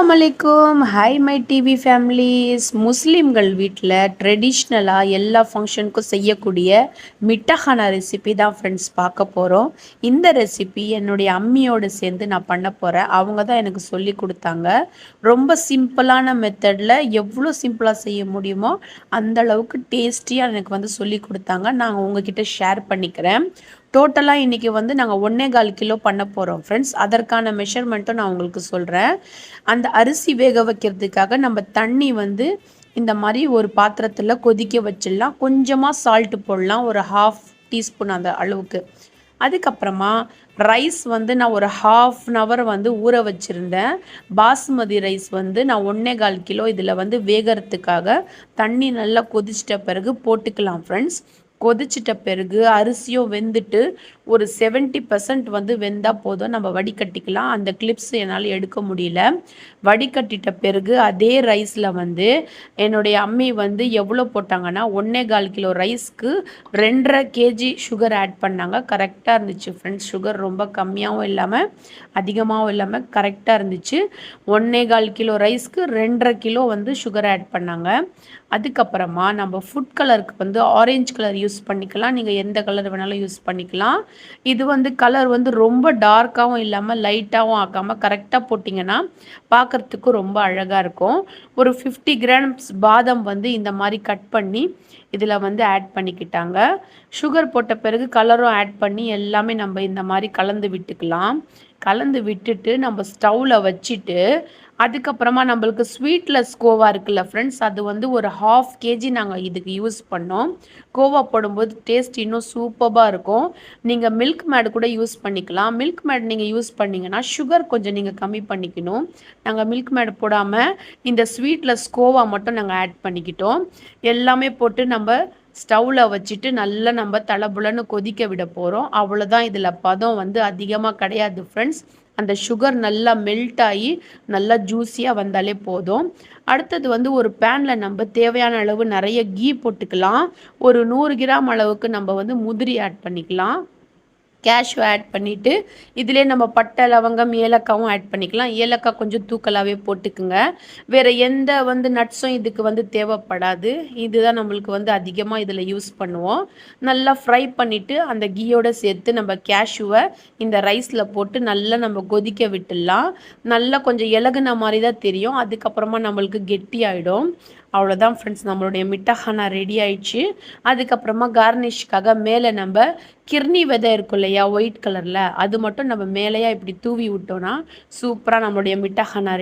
அஸ்ஸலாமு அலைக்கும். Hi my TV families. முஸ்லீம்கள் வீட்டில் ட்ரெடிஷ்னலாக எல்லா ஃபங்க்ஷனுக்கும் செய்யக்கூடிய மிட்டஹானா ரெசிபி தான் ஃப்ரெண்ட்ஸ் பார்க்க போகிறோம். இந்த ரெசிபி என்னுடைய அம்மியோடு சேர்ந்து நான் பண்ண போகிறேன். அவங்க தான் எனக்கு சொல்லி கொடுத்தாங்க. ரொம்ப சிம்பிளான மெத்தடில் எவ்வளோ சிம்பிளாக செய்ய முடியுமோ அந்தளவுக்கு டேஸ்டியாக எனக்கு வந்து சொல்லி கொடுத்தாங்க. நான் உங்ககிட்ட ஷேர் பண்ணிக்கிறேன். டோட்டலாக இன்றைக்கி வந்து நாங்கள் 1.25 கிலோ பண்ண போகிறோம் ஃப்ரெண்ட்ஸ். அதற்கான மெஷர்மெண்ட்டும் நான் உங்களுக்கு சொல்கிறேன். அந்த அரிசி வேக வைக்கிறதுக்காக நம்ம தண்ணி வந்து இந்த மாதிரி ஒரு பாத்திரத்தில் கொதிக்க வச்சிடலாம். கொஞ்சமாக சால்ட்டு போடலாம், ஒரு 1/2 டீஸ்பூன் அந்த அளவுக்கு. அதுக்கப்புறமா ரைஸ் வந்து நான் ஒரு 1/2 ஹவர் வந்து ஊற வச்சுருந்தேன். பாசுமதி ரைஸ் வந்து நான் 1.25 கிலோ இதில் வந்து வேகிறதுக்காக தண்ணி நல்லா கொதிச்சிட்ட பிறகு போட்டுக்கலாம் ஃப்ரெண்ட்ஸ். கொதிச்சிட்ட பிறகு அரிசியும் வெந்துட்டு ஒரு 70% வந்து வெந்தால் போதும், நம்ம வடிகட்டிக்கலாம். அந்த கிளிப்ஸ் என்னால் எடுக்க முடியல. வடிகட்டிட்ட பிறகு அதே ரைஸில் வந்து என்னுடைய அம்மி வந்து எவ்வளோ போட்டாங்கன்னா 1.25 கிலோ ரைஸ்க்கு 2.5 கேஜி சுகர் ஆட் பண்ணாங்க. கரெக்டாக இருந்துச்சு ஃப்ரெண்ட்ஸ். சுகர் ரொம்ப கம்மியாகவும் இல்லாமல் அதிகமாகவும் இல்லாமல் கரெக்டாக இருந்துச்சு. 1.25 கிலோ ரைஸ்க்கு 2.5 கிலோ வந்து சுகர் ஆட் பண்ணாங்க. அதுக்கப்புறமா நம்ம ஃபுட் கலருக்கு வந்து ஆரஞ்சு கலர் யூஸ் பண்ணிக்கலாம். நீங்கள் எந்த கலர் வேணாலும் யூஸ் பண்ணிக்கலாம். இது வந்து கலர் வந்து ரொம்ப டார்க்காகவும் இல்லாமல் லைட்டாகவும் ஆக்காமல் கரெக்டாக போட்டிங்கன்னா பார்க்குறதுக்கு ரொம்ப அழகாக இருக்கும். ஒரு 50 கிராம்ஸ் பாதாம் வந்து இந்த மாதிரி கட் பண்ணி இதில் வந்து ஆட் பண்ணிக்கிட்டாங்க. சுகர் போட்ட பிறகு கலரும் ஆட் பண்ணி எல்லாமே நம்ம இந்த மாதிரி கலந்து விட்டுக்கலாம். கலந்து விட்டுட்டு நம்ம ஸ்டவ்வில் வச்சுட்டு அதுக்கப்புறமா நம்மளுக்கு ஸ்வீட்லெஸ் கோவா இருக்குல்ல ஃப்ரெண்ட்ஸ், அது வந்து ஒரு 1/2 கேஜி நாங்கள் இதுக்கு யூஸ் பண்ணோம். கோவா போடும்போது டேஸ்ட் இன்னும் சூப்பராக இருக்கும். நீங்கள் மில்க் மேட் கூட யூஸ் பண்ணிக்கலாம். மில்க் மேட் நீங்கள் யூஸ் பண்ணிங்கன்னா சுகர் கொஞ்சம் நீங்கள் கம்மி பண்ணிக்கணும். நாங்கள் மில்க் மேட் போடாமல் இந்த ஸ்வீட்லெஸ் கோவா மட்டும் நாங்கள் ஆட் பண்ணிக்கிட்டோம். எல்லாமே போட்டு நம்ம ஸ்டவ்வில் வச்சுட்டு நல்லா நம்ம தளபுலன்னு கொதிக்க விட போகிறோம். அவ்வளோதான். இதில் பதம் வந்து அதிகமாக கிடையாது ஃப்ரெண்ட்ஸ். அந்த சுகர் நல்லா மெல்ட் ஆகி நல்லா ஜூஸியாக வந்தாலே போதும். அடுத்தது வந்து ஒரு பேனில் நம்ம தேவையான அளவு நிறைய கீ போட்டுக்கலாம். ஒரு 100 கிராம் அளவுக்கு நம்ம வந்து முந்திரி ஆட் பண்ணிக்கலாம். கேஷ்யூ ஆட் பண்ணிவிட்டு இதிலே நம்ம பட்டை லவங்கம் ஏலக்காவும் ஆட் பண்ணிக்கலாம். ஏலக்காய் கொஞ்சம் தூக்கலாகவே போட்டுக்குங்க. வேறு எந்த வந்து நட்ஸும் இதுக்கு வந்து தேவைப்படாது. இதுதான் நம்மளுக்கு வந்து அதிகமாக இதில் யூஸ் பண்ணுவோம். நல்லா ஃப்ரை பண்ணிவிட்டு அந்த கீயோடு சேர்த்து நம்ம கேஷ்யூவை இந்த ரைஸில் போட்டு நல்லா நம்ம கொதிக்க விட்டுடலாம். நல்லா கொஞ்சம் இலகுன மாதிரி தான் தெரியும். அதுக்கப்புறமா நம்மளுக்கு கெட்டியாயிடும். அவ்வளோதான் ஃப்ரெண்ட்ஸ், நம்மளுடைய மிட்டஹானா ரெடி ஆயிடுச்சு. அதுக்கப்புறமா கார்னிஷ்காக மேலே நம்ம கிர்னி விதை இருக்கும் இல்லையா, ஒயிட் கலரில், அது மட்டும் நம்ம மேலேயா இப்படி தூவி விட்டோன்னா சூப்பராக நம்மளுடைய மிட்டஹானா ரெடி